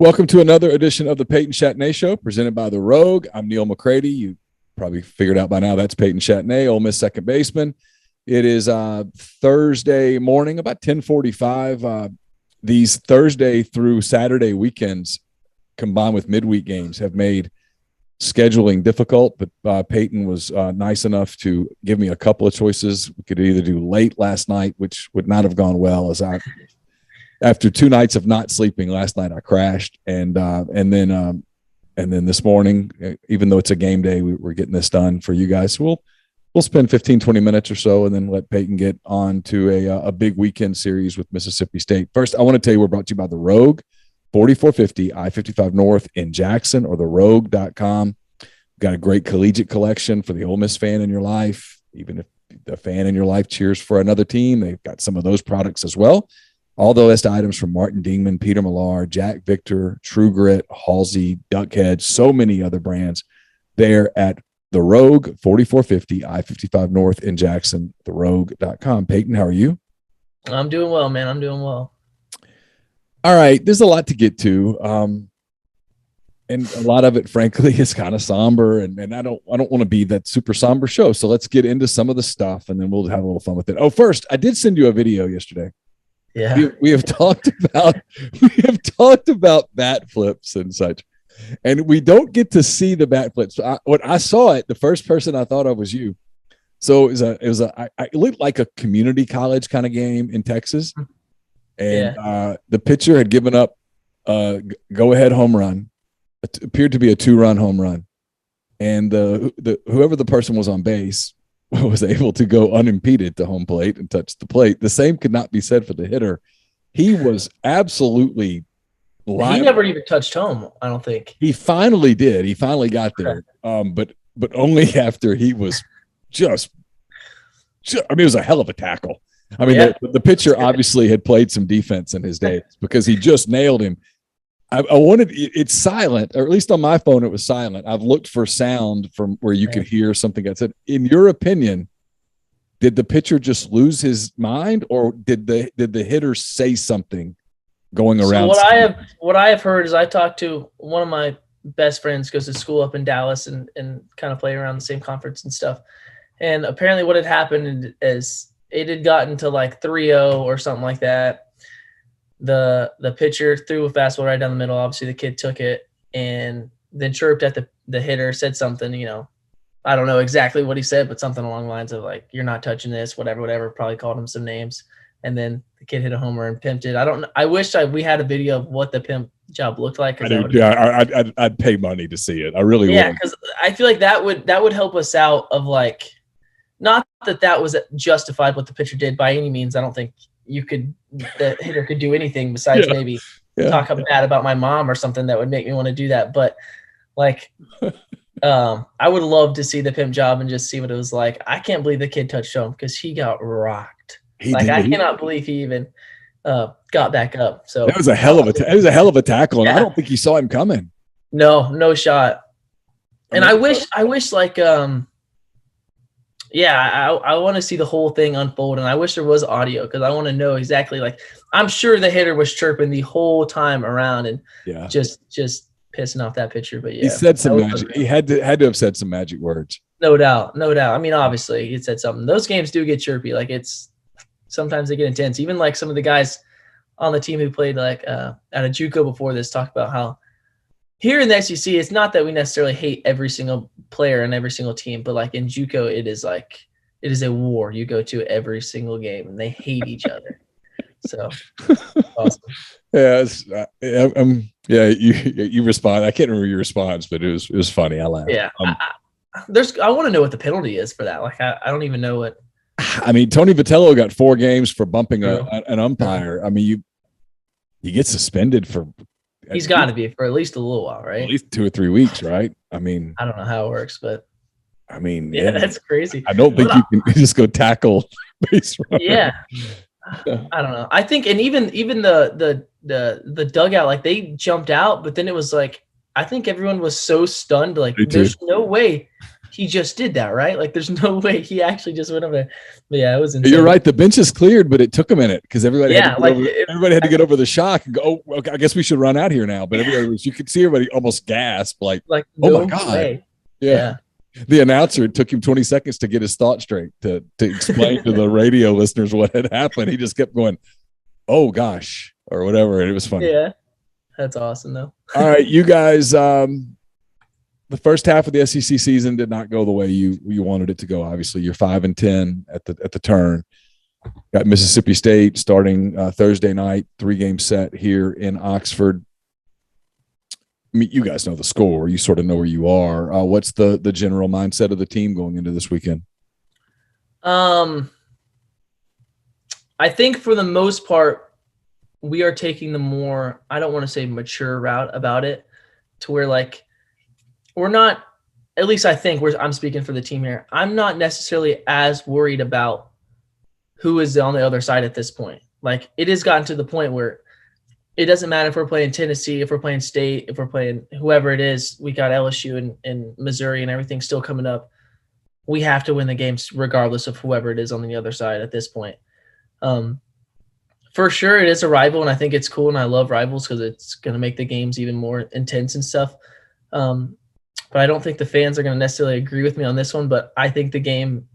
Welcome to another edition of the Peyton Chatagnier Show, presented by The Rogue. I'm Neil McCready. You probably figured out by now that's Peyton Chatagnier, Ole Miss second baseman. It is Thursday morning, about 10:45. These Thursday through Saturday weekends, combined with midweek games, have made scheduling difficult, but Peyton was nice enough to give me a couple of choices. We could either do late last night, which would not have gone well, as after 2 nights of not sleeping last night, I crashed. And then this morning, even though it's a game day, we're getting this done for you guys. So we'll spend 15, 20 minutes or so and then let Peyton get on to a big weekend series with Mississippi State. First, I want to tell you we're brought to you by The Rogue, 4450 I-55 North in Jackson, or therogue.com. We've got a great collegiate collection for the Ole Miss fan in your life. Even if the fan in your life cheers for another team, they've got some of those products as well. All the list items from Martin Dingman, Peter Millar, Jack Victor, True Grit, Halsey, Duckhead, so many other brands there at The Rogue, 4450 I-55 North in Jackson, therogue.com. Peyton, how are you? I'm doing well, man. I'm doing well. All right. There's a lot to get to. And a lot of it, frankly, is kind of somber. And I don't want to be that super somber show. So let's get into some of the stuff and then we'll have a little fun with it. Oh, first, I did send you a video yesterday. Yeah, we have talked about bat flips and such, and we don't get to see the bat flips. When I saw it, the first person I thought of was you. So it looked like a community college kind of game in Texas, and the pitcher had given up a go-ahead home run. It appeared to be a 2-run home run, and whoever the person was on base was able to go unimpeded to home plate and touch the plate. The same could not be said for the hitter. He was absolutely live. He never even touched home, I don't think. He finally did. He finally got there. But only after he was just it was a hell of a tackle. I mean, the pitcher obviously had played some defense in his days because he just nailed him. I wanted it's silent, or at least on my phone, it was silent. I've looked for sound from where you could hear something that said, in your opinion, did the pitcher just lose his mind, or did the hitter say something going around? So what I have heard is I talked to one of my best friends, goes to school up in Dallas and kind of play around the same conference and stuff. And apparently what had happened is it had gotten to like 3-0 or something like that. The pitcher threw a fastball right down the middle. Obviously, the kid took it and then chirped at the hitter, said something, I don't know exactly what he said, but something along the lines of like, you're not touching this, whatever, probably called him some names. And then the kid hit a homer and pimped it. I wish we had a video of what the pimp job looked like. I'd pay money to see it. I really would. Yeah, because I feel like that would help us out of like, not that was justified what the pitcher did by any means. I don't think the hitter could do anything besides maybe talk bad about my mom or something that would make me want to do that. But like, I would love to see the pimp job and just see what it was like. I can't believe the kid touched home because he got rocked. I cannot believe he even got back up. So that was a hell of a tackle, and I don't think he saw him coming. No shot. And I wish like I want to see the whole thing unfold, and I wish there was audio because I want to know exactly. Like, I'm sure the hitter was chirping the whole time around and just pissing off that pitcher. But he said some magic. He had to have said some magic words. No doubt. I mean, obviously, he said something. Those games do get chirpy. Like, sometimes they get intense. Even like some of the guys on the team who played like at a JUCO before this talked about how here in the SEC, it's not that we necessarily hate every single player and every single team, but like in JUCO, it is a war. You go to every single game and they hate each other. So awesome. You respond. I can't remember your response, but it was funny. I laughed. Yeah. I want to know what the penalty is for that. Like, I don't even know what. I mean, Tony Vitello got 4 games for bumping an umpire. I mean, you get suspended for. He's got to be for at least a little while, right? At least 2 or 3 weeks, right? I mean, I don't know how it works, but I mean, that's crazy. I don't think you can just go tackle base runner. Yeah. I don't know. I think, and even the dugout, like they jumped out, but then it was like, I think everyone was so stunned, like there's no way he just did that, right? Like, there's no way he actually just went over there. But yeah, it was insane. You're right. The bench is cleared, but it took a minute because everybody Yeah, everybody had to get over the shock and go, oh, okay, I guess we should run out here now. But you could see everybody almost gasp, like oh no my God. way. Yeah. The announcer, it took him 20 seconds to get his thought straight to explain to the radio listeners what had happened. He just kept going, oh gosh, or whatever. And it was funny. Yeah. That's awesome though. All right, you guys, the first half of the SEC season did not go the way you wanted it to go. Obviously, you're 5-10 at the turn. Got Mississippi State starting Thursday night, 3-game set here in Oxford. I mean, you guys know the score. You sort of know where you are. What's the general mindset of the team going into this weekend? I think for the most part, we are taking the more, I don't want to say mature route about it, to where like we're not, at least I think I'm speaking for the team here. I'm not necessarily as worried about who is on the other side at this point. Like, it has gotten to the point where it doesn't matter if we're playing Tennessee, if we're playing State, if we're playing whoever it is. We got LSU and Missouri and everything still coming up. We have to win the games regardless of whoever it is on the other side at this point. For sure, it is a rival, and I think it's cool, and I love rivals because it's going to make the games even more intense and stuff. But I don't think the fans are going to necessarily agree with me on this one, but I think the game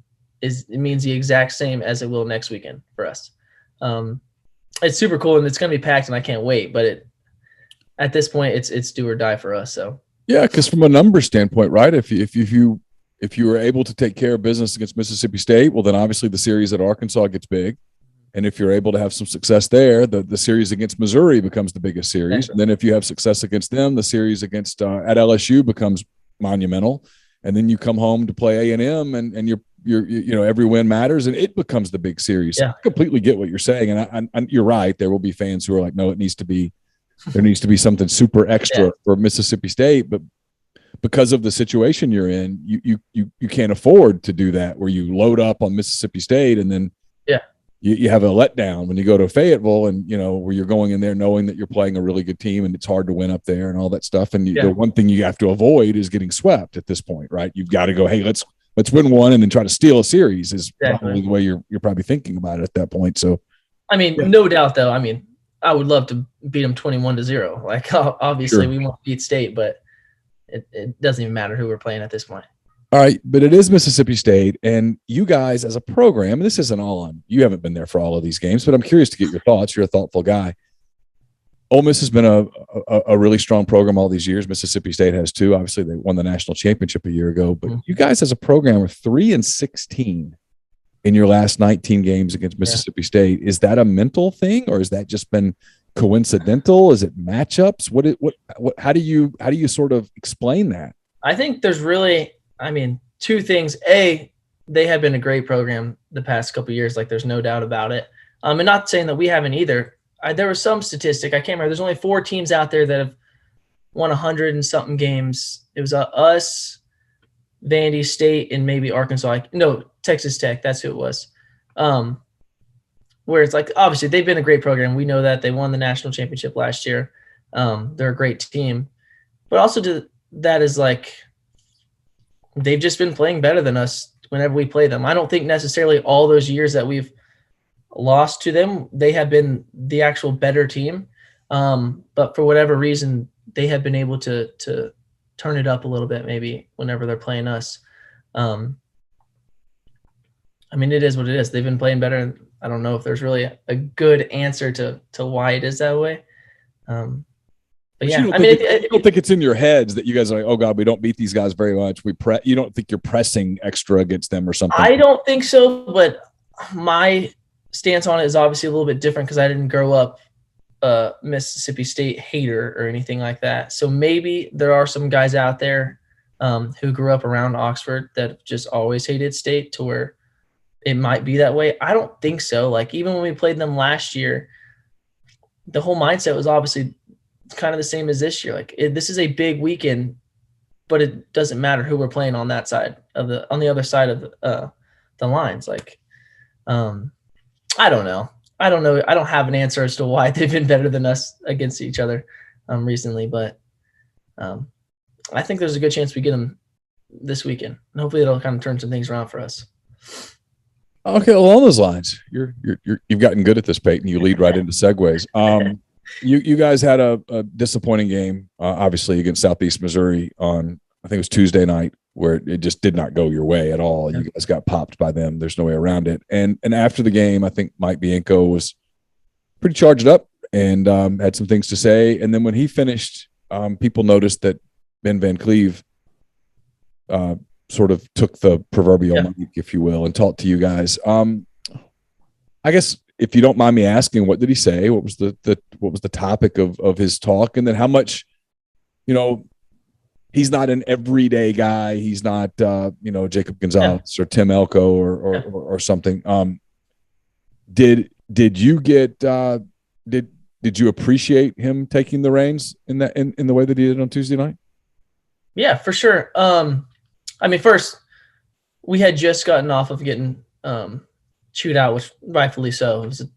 means the exact same as it will next weekend for us. It's super cool, and it's going to be packed, and I can't wait. But at this point, it's do or die for us. So yeah, because from a numbers standpoint, right? If you were able to take care of business against Mississippi State, well, then obviously the series at Arkansas gets big. And if you're able to have some success there, the series against Missouri becomes the biggest series. Right. And then if you have success against them, the series against at LSU becomes monumental. And then you come home to play A&M, and you're every win matters, and it becomes the big series. Yeah. I completely get what you're saying, and you're right. There will be fans who are like, no, there needs to be something super extra for Mississippi State, but because of the situation you're in, you can't afford to do that where you load up on Mississippi State and then you have a letdown when you go to Fayetteville, and where you're going in there knowing that you're playing a really good team and it's hard to win up there and all that stuff. And the one thing you have to avoid is getting swept at this point, right? You've got to go, hey, let's win one and then try to steal a series is probably the way you're probably thinking about it at that point. So, I mean, no doubt though. I mean, I would love to beat them 21-0. Like, obviously we won't beat State, but it doesn't even matter who we're playing at this point. All right, but it is Mississippi State, and you guys as a program, and this isn't all on, you haven't been there for all of these games, but I'm curious to get your thoughts. You're a thoughtful guy. Ole Miss has been a really strong program all these years. Mississippi State has too. Obviously, they won the national championship a year ago, but you guys as a program are 3-16 in your last 19 games against Mississippi State. Is that a mental thing, or has that just been coincidental? Is it matchups? How do you sort of explain that? I think there's really, two things. A, they have been a great program the past couple of years. Like, there's no doubt about it. And not saying that we haven't either. There was some statistic, I can't remember. There's only 4 teams out there that have won 100 and something games. It was us, Vandy State, and maybe Arkansas. Texas Tech. That's who it was. Where it's like, obviously they've been a great program. We know that they won the national championship last year. They're a great team, but also that is like, they've just been playing better than us whenever we play them. I don't think necessarily all those years that we've lost to them, they have been the actual better team. But for whatever reason, they have been able to turn it up a little bit, maybe whenever they're playing us. It is what it is. They've been playing better. And I don't know if there's really a good answer to why it is that way. But yeah, you don't think it's in your heads that you guys are like, oh God, we don't beat these guys very much. You don't think you're pressing extra against them or something? I don't think so, but my stance on it is obviously a little bit different because I didn't grow up a Mississippi State hater or anything like that. So maybe there are some guys out there who grew up around Oxford that just always hated State to where it might be that way. I don't think so. Like, even when we played them last year, the whole mindset was obviously kind of the same as this year. Like, this is a big weekend, but it doesn't matter who we're playing on that side on the other side of the lines. Like, I don't know. I don't have an answer as to why they've been better than us against each other recently, but I think there's a good chance we get them this weekend. And hopefully it'll kind of turn some things around for us. Okay, along those lines, you've gotten good at this, Peyton. You lead right into segues. You guys had a disappointing game, obviously against Southeast Missouri on, I think it was Tuesday night, where it just did not go your way at all. You guys got popped by them. There's no way around it. And after the game, I think Mike Bianco was pretty charged up and had some things to say. And then when he finished, people noticed that Ben Van Cleve sort of took the proverbial mic, if you will, and talked to you guys. I guess if you don't mind me asking, what did he say? What was the topic of his talk? And then how much, he's not an everyday guy. He's not, Jacob Gonzalez or Tim Elko or something. Did you get, did you appreciate him taking the reins in the way that he did on Tuesday night? Yeah, for sure. First, we had just gotten off of getting chewed out, which rightfully so. It was a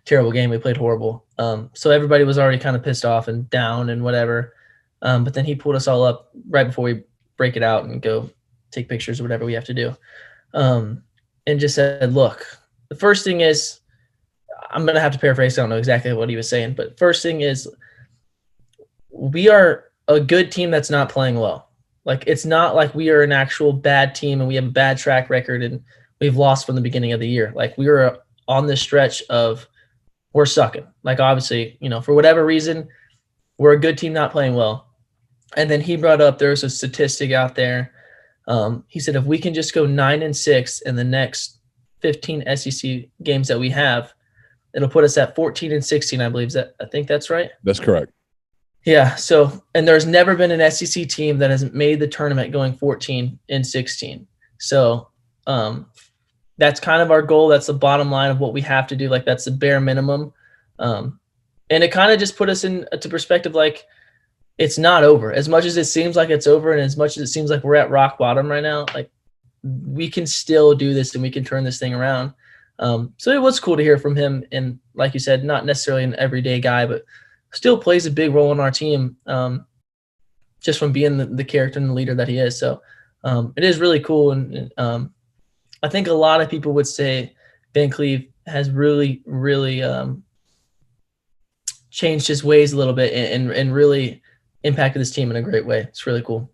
terrible game. We played horrible. So everybody was already kind of pissed off and down and whatever. But then he pulled us all up right before we break it out and go take pictures or whatever we have to do. And just said, look, the first thing is, I'm going to have to paraphrase. I don't know exactly what he was saying, but first thing is, we are a good team that's not playing well. Like, it's not like we are an actual bad team and we have a bad track record and we've lost from the beginning of the year. Like, we were on this stretch of we're sucking. Like, obviously, for whatever reason, we're a good team not playing well. And then he brought up, there's a statistic out there. He said, if we can just go 9-6 in the next 15 SEC games that we have, it'll put us at 14-16, I believe. I think that's right. That's correct. Yeah. So, and there's never been an SEC team that has made the tournament going 14-16. So, that's kind of our goal. That's the bottom line of what we have to do. Like, that's the bare minimum. And it kind of just put us into perspective. Like, it's not over. As much as it seems like it's over, and as much as it seems like we're at rock bottom right now, like, we can still do this and we can turn this thing around. So it was cool to hear from him. And like you said, not necessarily an everyday guy, but still plays a big role in our team, just from being the character and the leader that he is. So it is really cool. And I think a lot of people would say Van Cleve has really, really changed his ways a little bit and really impacted this team in a great way. It's really cool.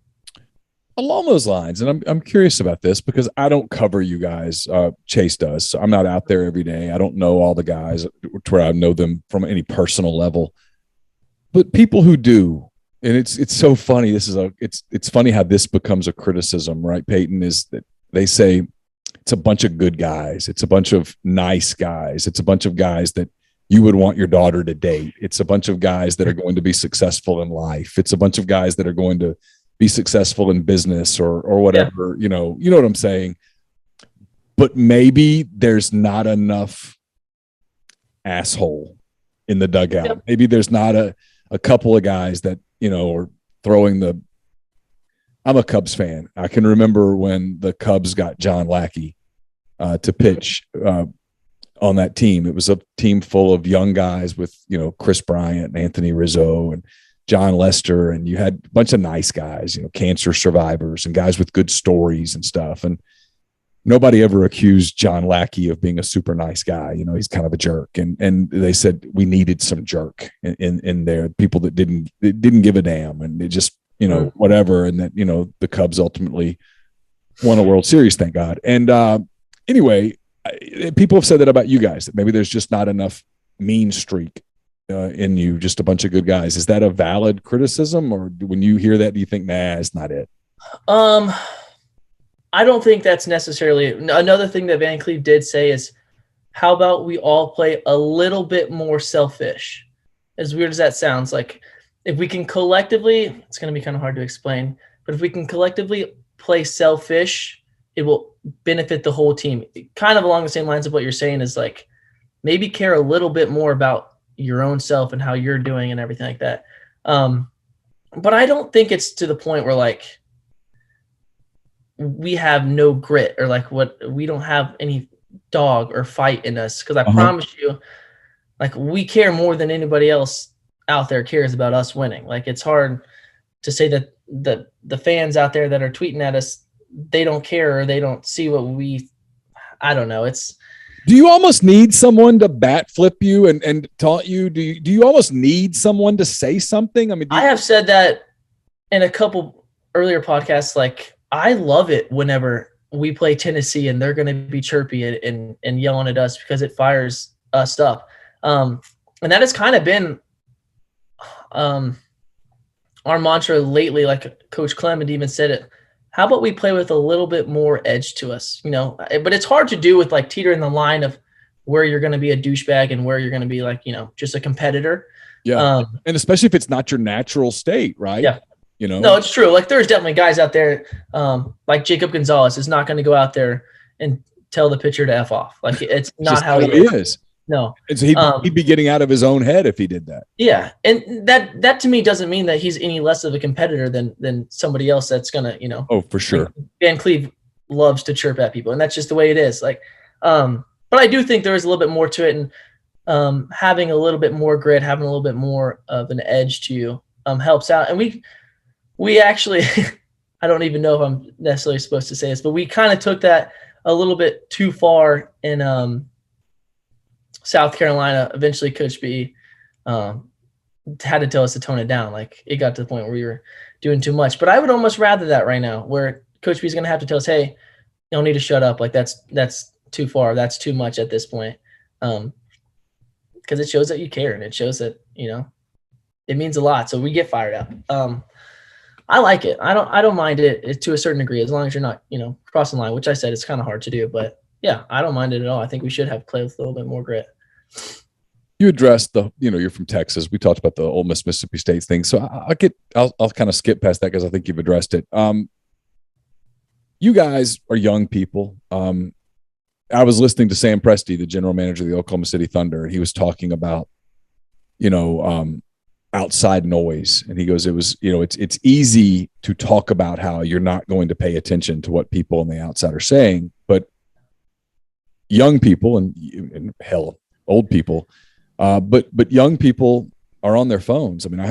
Along those lines, and I'm curious about this because I don't cover you guys. Chase does. So I'm not out there every day. I don't know all the guys to where I know them from any personal level. But people who do, and it's so funny. It's funny how this becomes a criticism, right, Peyton? Is that they say it's a bunch of good guys. It's a bunch of nice guys. It's a bunch of guys that you would want your daughter to date. It's a bunch of guys that are going to be successful in life. It's a bunch of guys that are going to be successful in business or whatever, you know what I'm saying? But maybe there's not enough asshole in the dugout. Yep. Maybe there's not a couple of guys that, are throwing I'm a Cubs fan. I can remember when the Cubs got John Lackey to pitch on that team. It was a team full of young guys with, Chris Bryant and Anthony Rizzo and John Lester, and you had a bunch of nice guys, cancer survivors and guys with good stories and stuff. And nobody ever accused John Lackey of being a super nice guy. He's kind of a jerk. And they said we needed some jerk in there, people that didn't give a damn and it just, whatever. And that, the Cubs ultimately won a World Series, thank God. And anyway, people have said that about you guys, that maybe there's just not enough mean streak in you, just a bunch of good guys. Is that a valid criticism, or when you hear that, do you think, nah, it's not it? I don't think that's necessarily. Another thing that Van Cleve did say is, how about we all play a little bit more selfish? As weird as that sounds, like, if we can collectively, it's going to be kind of hard to explain, but if we can collectively play selfish, it will benefit the whole team. Kind of along the same lines of what you're saying is, like, maybe care a little bit more about your own self and how you're doing and everything like that. But I don't think it's to the point where, like, we have no grit or like we don't have any dog or fight in us. Cause I promise you, like, we care more than anybody else out there cares about us winning. Like, it's hard to say that the fans out there that are tweeting at us, they don't care or they don't see what I don't know. Do you almost need someone to bat flip you and taunt you? Do you almost need someone to say something? I mean, I have said that in a couple earlier podcasts. Like, I love it whenever we play Tennessee and they're going to be chirpy and yelling at us because it fires us up. And that has kind of been our mantra lately. Like Coach Clement even said it. How about we play with a little bit more edge to us, but it's hard to do with like teetering the line of where you're going to be a douchebag and where you're going to be like, just a competitor. Yeah. And especially if it's not your natural state, right? Yeah. No, it's true. Like there's definitely guys out there, like Jacob Gonzalez is not going to go out there and tell the pitcher to F off. Like it's not how he is. No. And so he'd be getting out of his own head if he did that. Yeah. And that to me doesn't mean that he's any less of a competitor than somebody else that's going to, Oh, for sure. Like Van Cleve loves to chirp at people, and that's just the way it is. Like, but I do think there is a little bit more to it, and having a little bit more grit, having a little bit more of an edge to you helps out. And we actually, I don't even know if I'm necessarily supposed to say this, but we kind of took that a little bit too far in South Carolina. Eventually Coach B had to tell us to tone it down. Like it got to the point where we were doing too much, but I would almost rather that right now where Coach B is going to have to tell us, hey, you don't need to shut up. Like that's too far. That's too much at this point. Because it shows that you care and it shows that, it means a lot. So we get fired up. I like it. I don't mind it to a certain degree, as long as you're not, crossing the line, which I said it's kind of hard to do, but yeah, I don't mind it at all. I think we should have played with a little bit more grit. You addressed you're from Texas. We talked about the Ole Miss Mississippi State thing. So I'll kind of skip past that because I think you've addressed it. You guys are young people. I was listening to Sam Presti, the general manager of the Oklahoma City Thunder, and he was talking about, outside noise. And he goes, it's easy to talk about how you're not going to pay attention to what people on the outside are saying, but young people and hell, old people, but young people are on their phones. I mean, I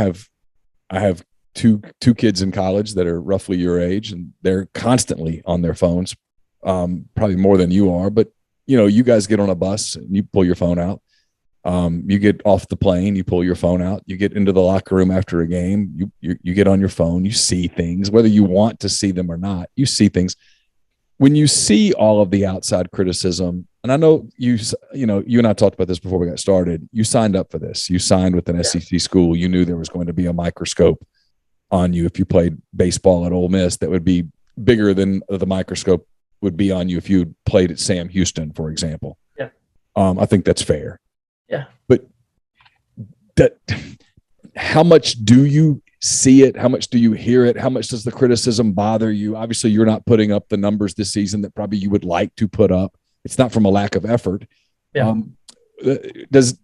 have two kids in college that are roughly your age, and they're constantly on their phones, probably more than you are. But you guys get on a bus and you pull your phone out. You get off the plane, you pull your phone out. You get into the locker room after a game, you get on your phone. You see things, whether you want to see them or not. You see things. When you see all of the outside criticism, and I know you and I talked about this before we got started. You signed up for this. You signed with an SEC school. You knew there was going to be a microscope on you if you played baseball at Ole Miss that would be bigger than the microscope would be on you if you played at Sam Houston, for example. Yeah. I think that's fair. Yeah. But how much do you see it? How much do you hear it? How much does the criticism bother you? Obviously, you're not putting up the numbers this season that probably you would like to put up. It's not from a lack of effort. Yeah. Does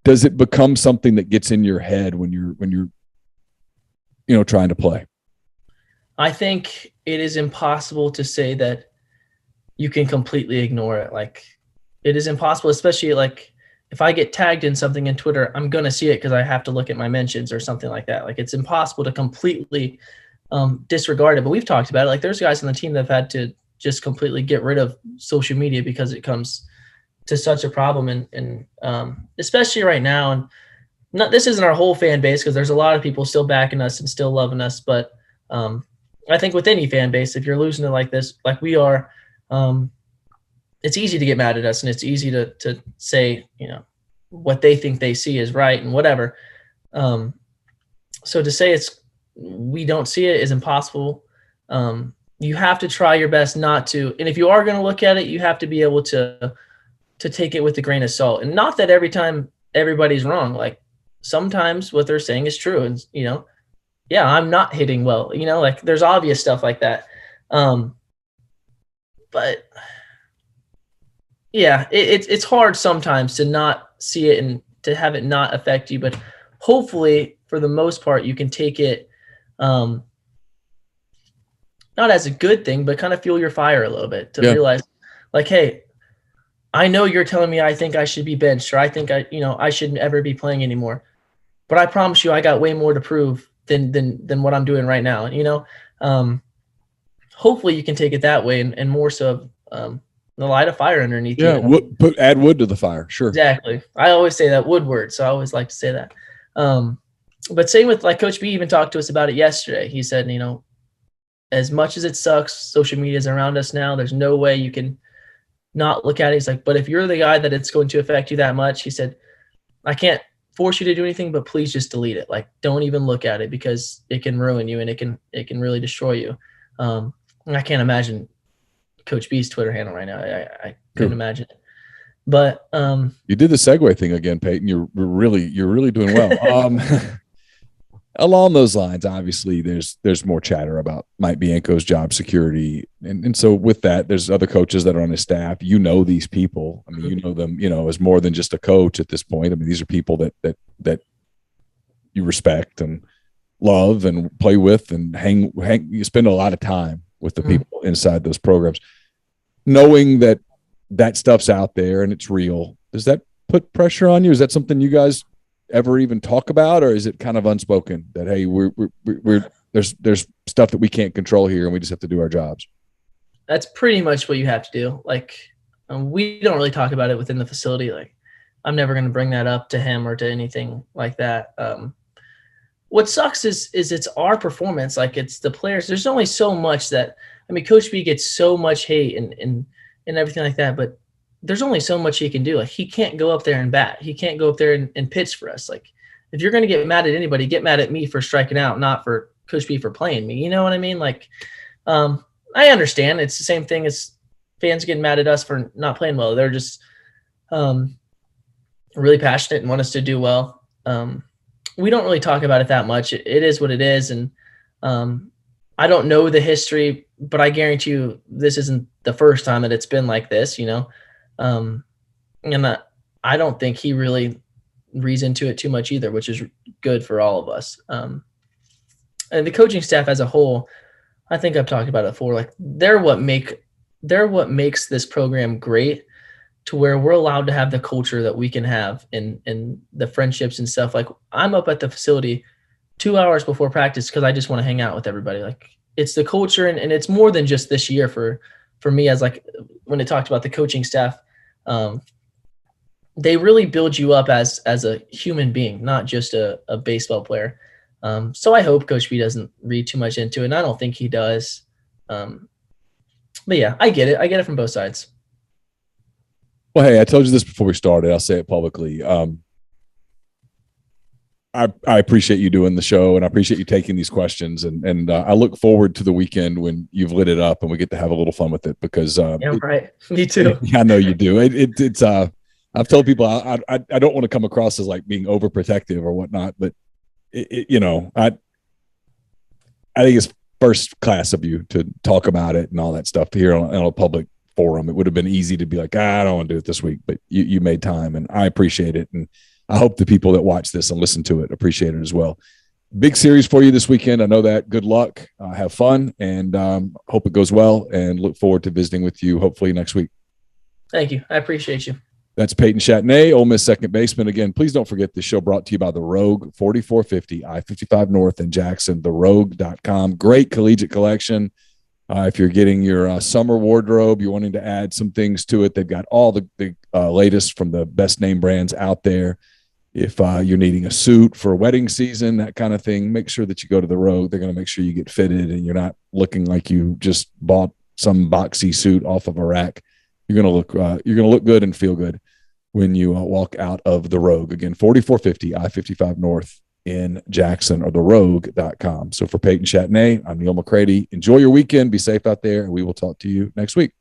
it become something that gets in your head when you're trying to play? I think it is impossible to say that you can completely ignore it. Like it is impossible, especially like if I get tagged in something in Twitter, I'm going to see it because I have to look at my mentions or something like that. Like it's impossible to completely disregard it. But we've talked about it. Like there's guys on the team that have had to just completely get rid of social media because it comes to such a problem. And especially right now, and this isn't our whole fan base because there's a lot of people still backing us and still loving us. But I think with any fan base, if you're losing it like this, like we are, it's easy to get mad at us and it's easy to say, what they think they see is right and whatever. So to say we don't see it is impossible. You have to try your best not to. And if you are going to look at it, you have to be able to take it with a grain of salt. And not that every time everybody's wrong. Like sometimes what they're saying is true. And, yeah, I'm not hitting well, like there's obvious stuff like that. But yeah, it's hard sometimes to not see it and to have it not affect you. But hopefully for the most part, you can take it, not as a good thing, but kind of fuel your fire a little bit to realize like, hey, I know you're telling me I think I should be benched or I think I shouldn't ever be playing anymore. but I promise you, I got way more to prove than what I'm doing right now. And, you know, hopefully you can take it that way and more so the light of fire underneath you. Yeah, add wood to the fire. Sure. Exactly. I always say that wood word, so I always like to say that. But same with, like, Coach B even talked to us about it yesterday. He said, you know, as much as it sucks, social media is around us now. There's no way you can not look at it. He's like, but if you're the guy that it's going to affect you that much, he said, I can't force you to do anything, but please just delete it. Like, don't even look at it because it can ruin you and it can really destroy you. And I can't imagine Coach B's Twitter handle right now. I couldn't imagine it. But you did the segue thing again, Peyton. You're really doing well. Along those lines, obviously, there's more chatter about Mike Bianco's job security, and so with that, there's other coaches that are on his staff. You know these people. I mean, you know them. You know, as more than just a coach at this point. I mean, these are people that you respect and love and play with and hang. You spend a lot of time with the people inside those programs, knowing that stuff's out there and it's real. Does that put pressure on you? Is that something you guys ever even talk about, or is it kind of unspoken that, hey, we're there's stuff that we can't control here and we just have to do our jobs? That's pretty much what you have to do. Like, we don't really talk about it within the facility. Like, I'm never going to bring that up to him or to anything like that. What sucks is it's our performance. Like, it's the players. There's only so much that, I mean, Coach B gets so much hate and everything like that, but there's only so much he can do. Like, he can't go up there and bat. He can't go up there and pitch for us. Like, if you're going to get mad at anybody, get mad at me for striking out, not for Coach B for playing me. You know what I mean? Like, I understand. It's the same thing as fans getting mad at us for not playing well. They're just really passionate and want us to do well. We don't really talk about it that much. It is what it is. And I don't know the history, but I guarantee you this isn't the first time that it's been like this, you know? And I don't think he really reads into it too much either, which is good for all of us. And the coaching staff as a whole, I think I've talked about it before. Like, they're what makes this program great, to where we're allowed to have the culture that we can have and the friendships and stuff. Like, I'm up at the facility 2 hours before practice because I just want to hang out with everybody. Like, it's the culture, and it's more than just this year for me, as like when it talked about the coaching staff. They really build you up as a human being, not just a baseball player. So I hope Coach B doesn't read too much into it, and I don't think he does. But yeah, I get it. I get it from both sides. Well, hey, I told you this before we started. I'll say it publicly. I appreciate you doing the show, and I appreciate you taking these questions. And I look forward to the weekend when you've lit it up and we get to have a little fun with it, because yeah, right. Me too. I know you do. It's I've told people I don't want to come across as like being overprotective or whatnot, but you know, I think it's first class of you to talk about it and all that stuff here on a public forum. It would have been easy to be like, I don't want to do it this week, but you made time, and I appreciate it. And I hope the people that watch this and listen to it appreciate it as well. Big series for you this weekend. I know that. Good luck. Have fun, and hope it goes well, and look forward to visiting with you hopefully next week. Thank you. I appreciate you. That's Peyton Chatagnier, Ole Miss second baseman. Again, please don't forget this show brought to you by The Rogue, 4450 I-55 North in Jackson, therogue.com. Great collegiate collection. If you're getting your summer wardrobe, you're wanting to add some things to it, they've got all the latest from the best name brands out there. If you're needing a suit for wedding season, that kind of thing, make sure that you go to The Rogue. They're going to make sure you get fitted and you're not looking like you just bought some boxy suit off of a rack. You're going to look good and feel good when you walk out of The Rogue. Again, 4450 I-55 North in Jackson, or therogue.com. So for Peyton Chatagnier, I'm Neil McCready. Enjoy your weekend. Be safe out there, and we will talk to you next week.